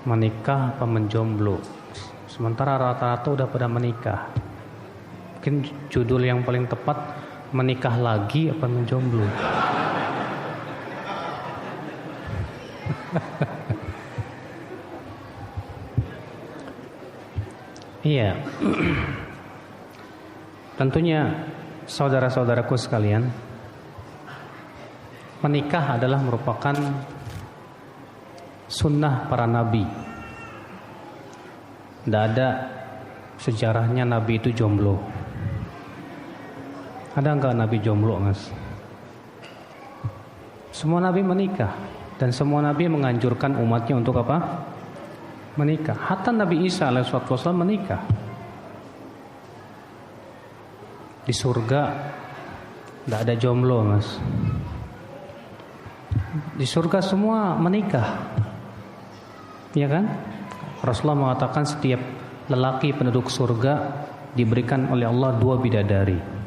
menikah apa menjomblo. Sementara rata-rata udah pada menikah. Mungkin judul yang paling tepat, menikah lagi apa menjomblo. Iya. Tentunya saudara-saudaraku sekalian, menikah adalah merupakan sunnah para nabi. Tidak ada sejarahnya nabi itu jomblo. Ada enggak nabi jomblo, Mas? Semua nabi menikah, dan semua nabi menganjurkan umatnya untuk apa? Menikah. Hatta Nabi Isa alaihissalam menikah. Di surga tidak ada jomblo, Mas. Di surga semua menikah, ya kan? Rasulullah mengatakan setiap lelaki penduduk surga diberikan oleh Allah 2 bidadari.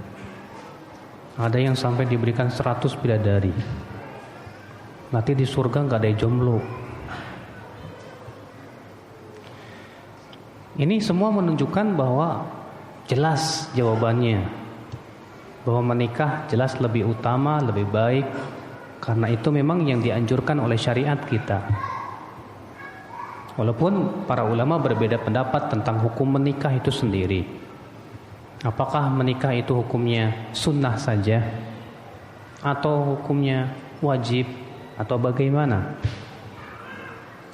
Ada yang sampai diberikan 100 bidadari. Nanti di surga nggak ada yang jomblo. Ini semua menunjukkan bahwa jelas jawabannya, bahwa menikah jelas lebih utama, lebih baik, karena itu memang yang dianjurkan oleh syariat kita. Walaupun para ulama berbeda pendapat tentang hukum menikah itu sendiri. Apakah menikah itu hukumnya sunnah saja, atau hukumnya wajib, atau bagaimana?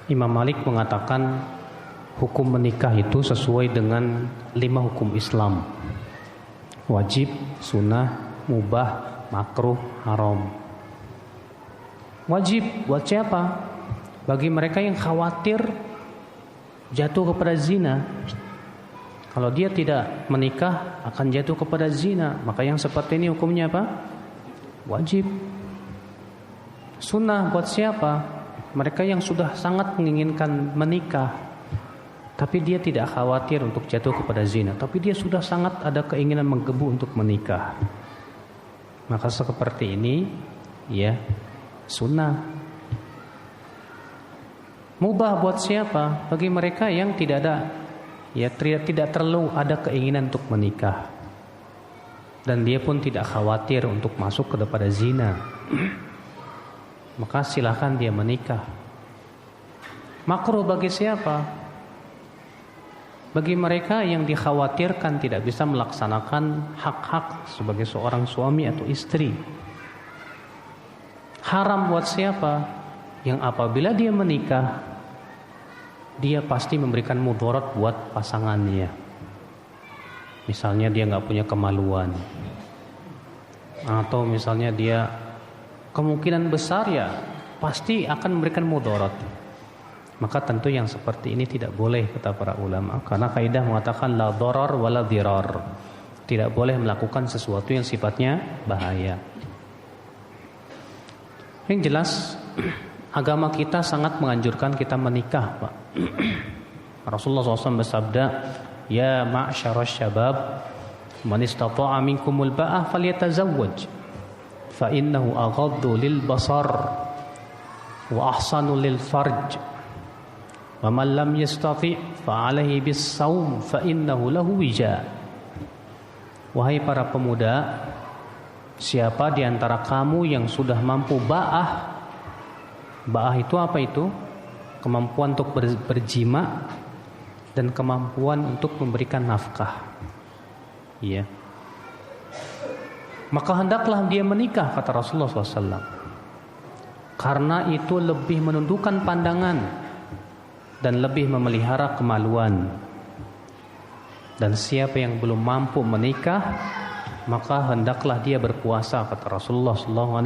Imam Malik mengatakan hukum menikah itu sesuai dengan 5 hukum Islam: wajib, sunnah, mubah, makruh, haram. Wajib buat siapa? Bagi mereka yang khawatir jatuh kepada zina. Kalau dia tidak menikah akan jatuh kepada zina, maka yang seperti ini hukumnya apa? Wajib. Sunnah buat siapa? Mereka yang sudah sangat menginginkan menikah, tapi dia tidak khawatir untuk jatuh kepada zina, tapi dia sudah sangat ada keinginan menggebu untuk menikah. Maka seperti ini, ya, sunnah. Mubah buat siapa? Bagi mereka yang tidak terlalu ada keinginan untuk menikah, dan dia pun tidak khawatir untuk masuk kepada zina. Maka silakan dia menikah. Makruh bagi siapa? Bagi mereka yang dikhawatirkan tidak bisa melaksanakan hak-hak sebagai seorang suami atau istri. Haram buat siapa? Yang apabila dia menikah, dia pasti memberikan mudarat buat pasangannya. Misalnya dia nggak punya kemaluan, atau misalnya dia kemungkinan besar ya pasti akan memberikan mudarat. Maka tentu yang seperti ini tidak boleh, kata para ulama, karena kaidah mengatakan la dharar wala dhirar. Tidak boleh melakukan sesuatu yang sifatnya bahaya. Yang jelas agama kita sangat menganjurkan kita menikah, Pak. Rasulullah SAW bersabda, ya ma'syarasy syabab, man istata'a minkumul ba'ah falyatazawwaj, fa innahu aghaddu lil basar wa ahsanu lil farj. Wa man lam yastati' fa 'alaihi bis shaum fa innahu lahu wija. Wahai para pemuda, siapa di antara kamu yang sudah mampu ba'ah? Ba'ah itu apa itu? Kemampuan untuk berjima dan kemampuan untuk memberikan nafkah. Iya. Maka hendaklah dia menikah, kata Rasulullah SAW. Karena itu lebih menundukkan pandangan dan lebih memelihara kemaluan. Dan siapa yang belum mampu menikah, maka hendaklah dia berpuasa, kata Rasulullah SAW.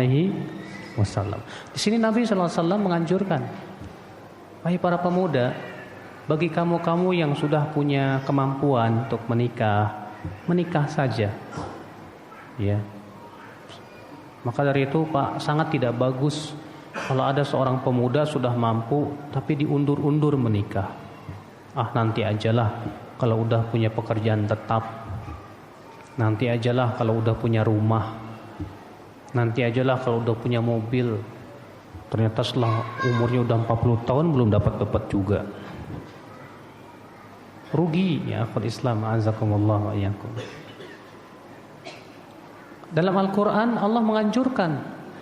Di sini Nabi SAW menganjurkan, wahai para pemuda, bagi kamu-kamu yang sudah punya kemampuan untuk menikah, menikah saja. Ya. Maka dari itu, Pak, sangat tidak bagus kalau ada seorang pemuda sudah mampu tapi diundur-undur menikah. Nanti ajalah kalau udah punya pekerjaan tetap. Nanti ajalah kalau udah punya rumah. Nanti ajalah kalau udah punya mobil. Ternyata setelah umurnya udah 40 tahun belum dapat juga. rugi ya akhul Islam, azakumullah wa iyyakum. Dalam Al-Quran Allah menganjurkan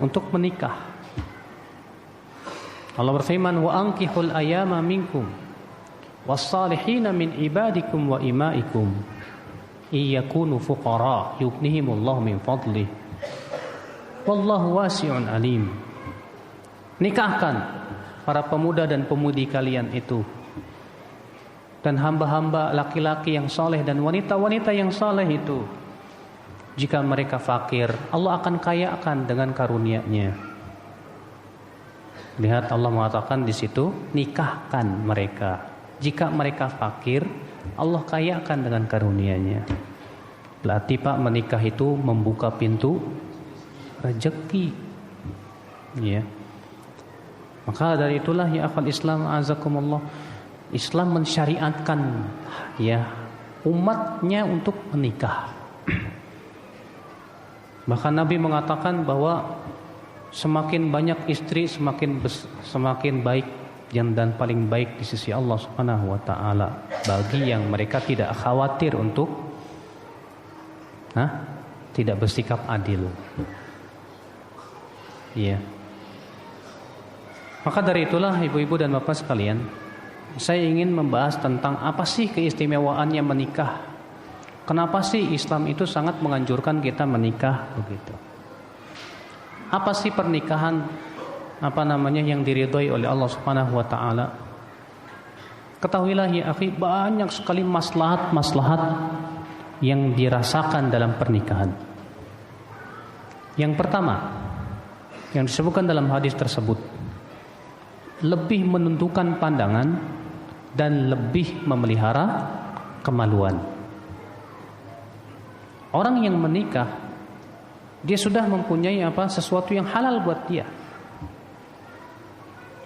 untuk menikah. Allah berfirman, wa ankihul ayama minkum was-salihina min ibadikum wa imaikum iyakunu fuqara yughnihimullahu min fadlih wallahu wasi'un alim. Nikahkan para pemuda dan pemudi kalian itu, dan hamba-hamba laki-laki yang saleh dan wanita-wanita yang saleh itu. Jika mereka fakir, Allah akan kayakan dengan karunia-Nya. Lihat, Allah mengatakan di situ, nikahkan mereka. Jika mereka fakir, Allah kayakan dengan karunia-Nya. Berarti Pak, menikah itu membuka pintu rezeki. Ya. Maka dari itulah ya akhwal Islam, azakumullah, Islam mensyariatkan ya umatnya untuk menikah. Bahkan Nabi mengatakan bahwa semakin banyak istri semakin baik dan paling baik di sisi Allah Subhanahu wa taala bagi yang mereka tidak khawatir untuk tidak bersikap adil. Iya. Maka dari itulah ibu-ibu dan bapak sekalian, saya ingin membahas tentang apa sih keistimewaannya menikah. Kenapa sih Islam itu sangat menganjurkan kita menikah begitu? Apa sih pernikahan yang diridhoi oleh Allah Subhanahu wa taala? Ketahuilah ya akhi, banyak sekali maslahat-maslahat yang dirasakan dalam pernikahan. Yang pertama, yang disebutkan dalam hadis tersebut, lebih menentukan pandangan dan lebih memelihara kemaluan. Orang yang menikah, dia sudah mempunyai sesuatu yang halal buat dia.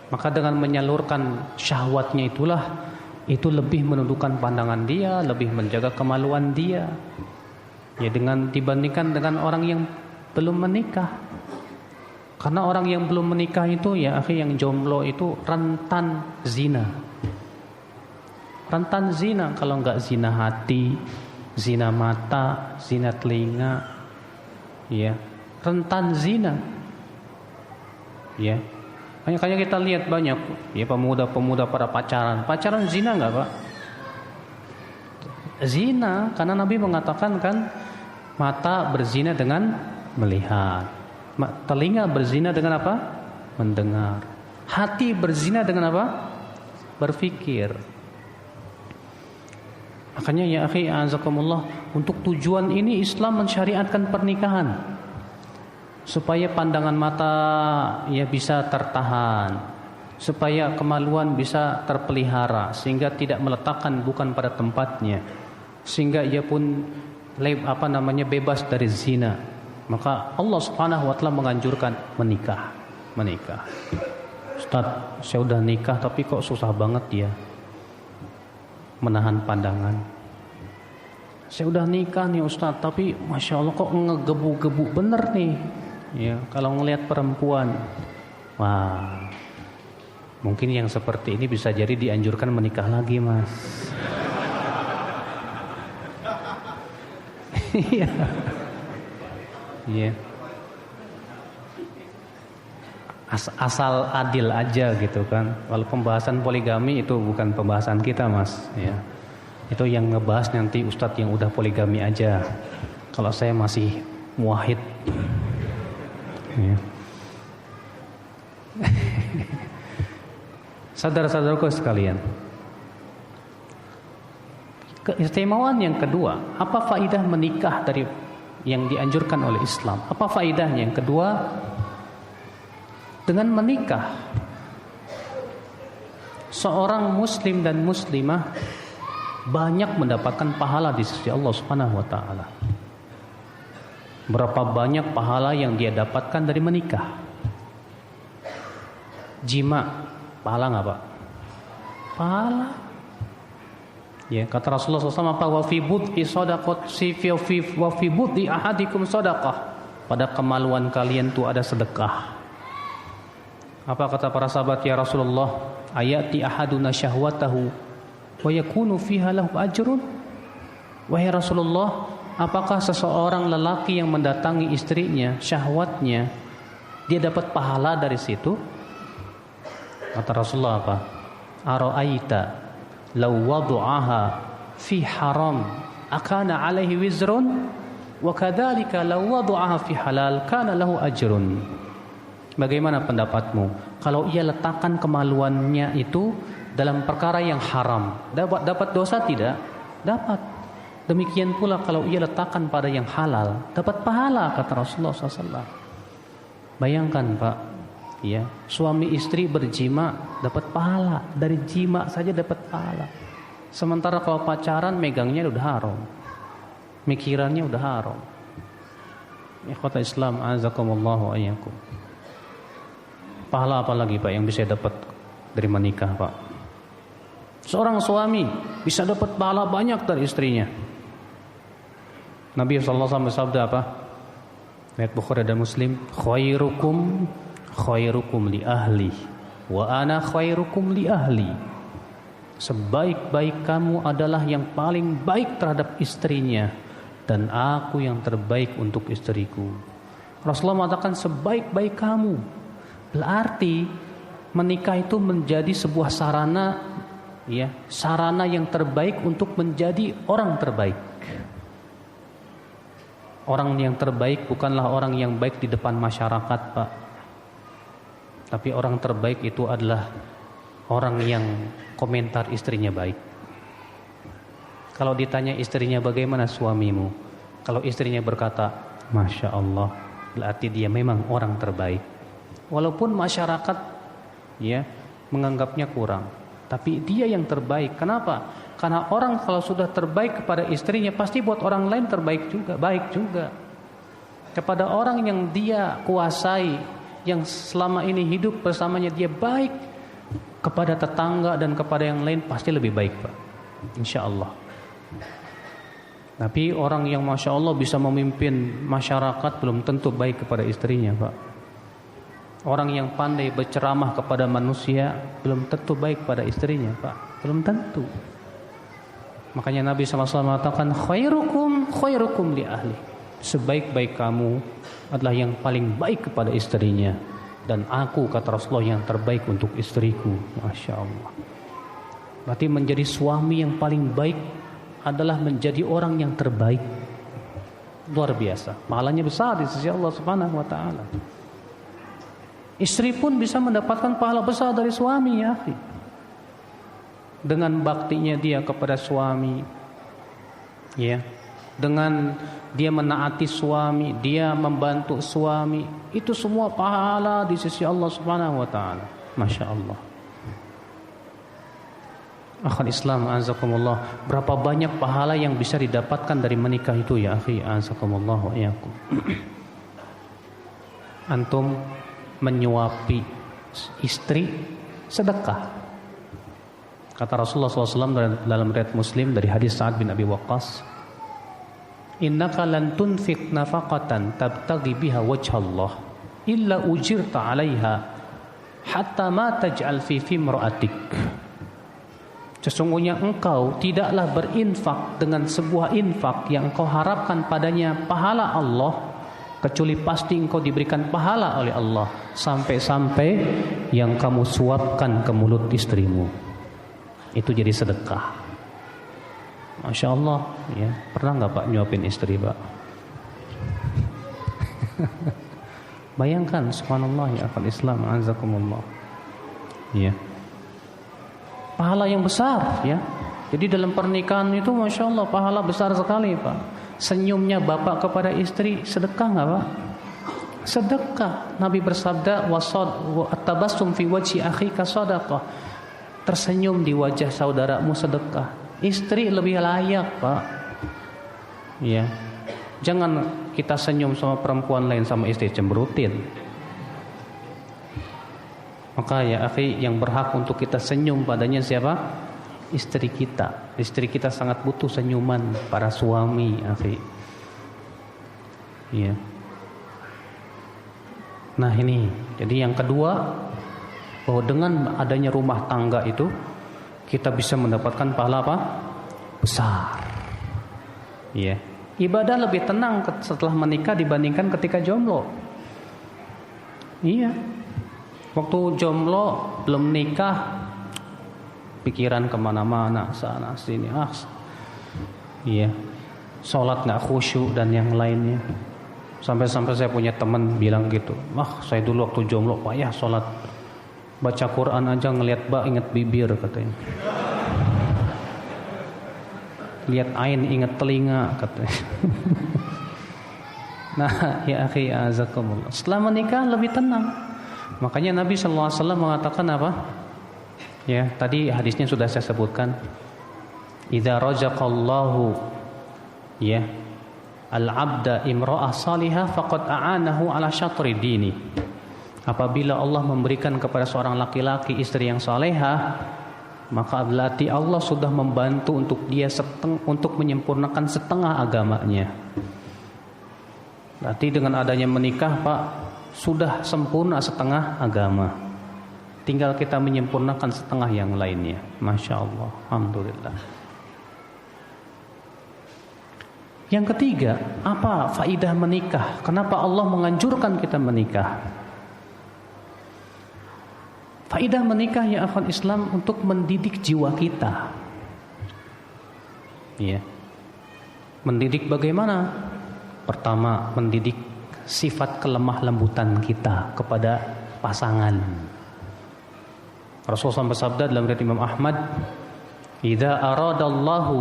Maka dengan menyalurkan syahwatnya itu lebih menundukkan pandangan dia, lebih menjaga kemaluan dia. Ya, dibandingkan dengan orang yang belum menikah. Karena orang yang belum menikah itu ya akhi, yang jomblo itu rentan zina. Rentan zina, kalau enggak zina hati, zina mata, zina telinga, ya, rentan zina, ya. Makanya kita lihat banyak, ya, pemuda-pemuda pada pacaran zina nggak Pak? Zina, karena Nabi mengatakan kan, mata berzina dengan melihat, telinga berzina dengan apa? Mendengar, hati berzina dengan apa? Berpikir. Makanya ya akhi azakumullah, untuk tujuan ini Islam mensyariatkan pernikahan supaya pandangan mata ya bisa tertahan, supaya kemaluan bisa terpelihara sehingga tidak meletakkan bukan pada tempatnya, sehingga ia pun bebas dari zina. Maka Allah Subhanahu wa taala menganjurkan menikah. Ustaz, saya udah nikah tapi kok susah banget ya menahan pandangan. Saya udah nikah nih Ustaz, tapi Masya Allah kok ngegebu-gebu bener nih. Ya, kalau ngelihat perempuan, wah, mungkin yang seperti ini bisa jadi dianjurkan menikah lagi, Mas. Iya. Iya. Asal adil aja gitu kan. Kalau pembahasan poligami itu bukan pembahasan kita, Mas, ya. Itu yang ngebahas nanti ustadz yang udah poligami aja. Kalau saya masih muwahhid. Ya. Saudara-saudaraku sekalian, keistimewaan yang kedua, apa faidah menikah dari yang dianjurkan oleh Islam? Apa faidahnya yang kedua? Dengan menikah, seorang muslim dan muslimah banyak mendapatkan pahala di sisi Allah Subhanahu wa taala. Berapa banyak pahala yang dia dapatkan dari menikah? Jima, pahala enggak, Pak? Pahala. Ya, kata Rasulullah SAW, apa wa fi bud'i shadaqah wa fi bud'i ahadikum shadaqah. Pada kemaluan kalian tuh ada sedekah. Apa kata para sahabat, ya Rasulullah, ayati ahaduna syahwatahu wa yakunu fiha lahu ajrun. Wahai Rasulullah, apakah seseorang lelaki yang mendatangi istrinya, syahwatnya, dia dapat pahala dari situ? Kata Rasulullah apa? Ara'aita law wadu'aha fi haram akana alaihi wizrun wa kadzalika law wadu'aha fi halal kana lahu ajrun. Bagaimana pendapatmu kalau ia letakkan kemaluannya itu dalam perkara yang haram, dapat dosa tidak? Dapat. Demikian pula kalau ia letakkan pada yang halal, dapat pahala, kata Rasulullah SAW. Bayangkan Pak, ya, suami istri berjima dapat pahala, dari jima saja dapat pahala. Sementara kalau pacaran megangnya udah haram, mikirannya udah haram. Ikhwata Islam, azakumullahu ayyakum. Pahala apa lagi Pak yang bisa dapat dari menikah Pak? Seorang suami bisa dapat pahala banyak dari istrinya. Nabi SAW bersabda apa? Riwayat Bukhari dan Muslim, khairukum li ahli wa ana khairukum li ahli. Sebaik-baik kamu adalah yang paling baik terhadap istrinya, dan aku yang terbaik untuk istriku. Rasulullah mengatakan sebaik-baik kamu. Berarti menikah itu menjadi sebuah sarana, ya, sarana yang terbaik untuk menjadi orang terbaik. Orang yang terbaik bukanlah orang yang baik di depan masyarakat Pak, tapi orang terbaik itu adalah orang yang komentar istrinya baik. Kalau ditanya istrinya bagaimana suamimu, kalau istrinya berkata Masya Allah, berarti dia memang orang terbaik. Walaupun masyarakat, ya, menganggapnya kurang, tapi dia yang terbaik. Kenapa? Karena orang kalau sudah terbaik kepada istrinya, pasti buat orang lain terbaik juga, baik juga. Kepada orang yang dia kuasai, yang selama ini hidup bersamanya dia baik, kepada tetangga dan kepada yang lain pasti lebih baik Pak, insya Allah. Tapi orang yang Masya Allah bisa memimpin masyarakat belum tentu baik kepada istrinya Pak. Orang yang pandai berceramah kepada manusia belum tentu baik pada istrinya Pak, belum tentu. Makanya Nabi SAW mengatakan khairukum li ahli. Sebaik-baik kamu adalah yang paling baik kepada istrinya, dan aku, kata Rasulullah, yang terbaik untuk istriku. Masya Allah. Berarti menjadi suami yang paling baik adalah menjadi orang yang terbaik. Luar biasa, pahalanya besar di sisi Allah Subhanahu wa taala. Istri pun bisa mendapatkan pahala besar dari suami, ya akhi. Dengan baktinya dia kepada suami, ya, dengan dia menaati suami, dia membantu suami, itu semua pahala di sisi Allah Subhanahu wa taala. Masya Allah. Akhul Islam, azakumullah, berapa banyak pahala yang bisa didapatkan dari menikah itu ya akhi, azakumullah wa iyyakum. Antum menyuapi istri sedekah. Kata Rasulullah SAW dalam riwayat Muslim dari hadis Sa'ad bin Abi Waqqas, innaka lan tunfiq nafaqatan tabtaghi biha wajhallah illa ujirta 'alaiha hatta ma taj'al fi imra'atik. Sesungguhnya engkau tidaklah berinfak dengan sebuah infak yang engkau harapkan padanya pahala Allah, kecuali pasti engkau diberikan pahala oleh Allah sampai-sampai yang kamu suapkan ke mulut istrimu. Itu jadi sedekah. Masya Allah, ya. Pernah nggak Pak nyuapin istri Pak? Bayangkan, subhanallah ya akal Islam, azakumullah. Ya. Pahala yang besar, ya. Jadi dalam pernikahan itu Masya Allah pahala besar sekali Pak. Senyumnya bapak kepada istri sedekah nggak Pak? Sedekah. Nabi bersabda, at-tabassum fi wajhi akhika shadaqah. Tersenyum di wajah saudaramu sedekah. Istri lebih layak Pak, ya. Jangan kita senyum sama perempuan lain, sama istri cemberutin. Maka ya akhi, yang berhak untuk kita senyum padanya siapa? Istri kita. Istri kita sangat butuh senyuman para suami, akhi. Ya. Nah ini, jadi yang kedua, bahwa dengan adanya rumah tangga itu kita bisa mendapatkan pahala apa? Besar. Ya. Ibadah lebih tenang setelah menikah dibandingkan ketika jomblo. Iya. Waktu jomblo belum nikah, pikiran kemana-mana, sana sini. Iya. Sholat nggak khusyuk dan yang lainnya. Sampai-sampai saya punya teman bilang gitu. Saya dulu waktu jomblo payah sholat. Baca Quran aja ngelihat inget bibir katanya. Lihat ain ingat telinga katanya. Nah, ya akhi azakumullah. Setelah menikah lebih tenang. Makanya Nabi sallallahu alaihi wasallam mengatakan apa? Ya, tadi hadisnya sudah saya sebutkan. Idza razaqallahu ya al-'abda imra'ah salihah faqad a'anahu ala syatri dini. Apabila Allah memberikan kepada seorang laki-laki istri yang salehah, maka berarti Allah sudah membantu untuk dia untuk menyempurnakan setengah agamanya. Berarti dengan adanya menikah, Pak, sudah sempurna setengah agama. Tinggal kita menyempurnakan setengah yang lainnya. Masya Allah, alhamdulillah. Yang ketiga, apa faidah menikah? Kenapa Allah menganjurkan kita menikah? Faidah menikah ya akhwat Islam untuk mendidik jiwa kita. Ya. Mendidik bagaimana? Pertama, mendidik sifat kelemah lembutan kita kepada pasangan. Rasulullah bersabda dalam riwayat Imam Ahmad, "Idza aradallahu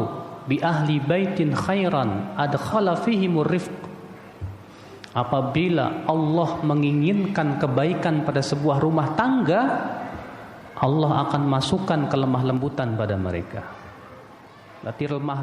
bi ahli baitin khairan adkhala fihimur rifq." Apabila Allah menginginkan kebaikan pada sebuah rumah tangga, Allah akan masukkan kelemah lembutan pada mereka. Berarti lemah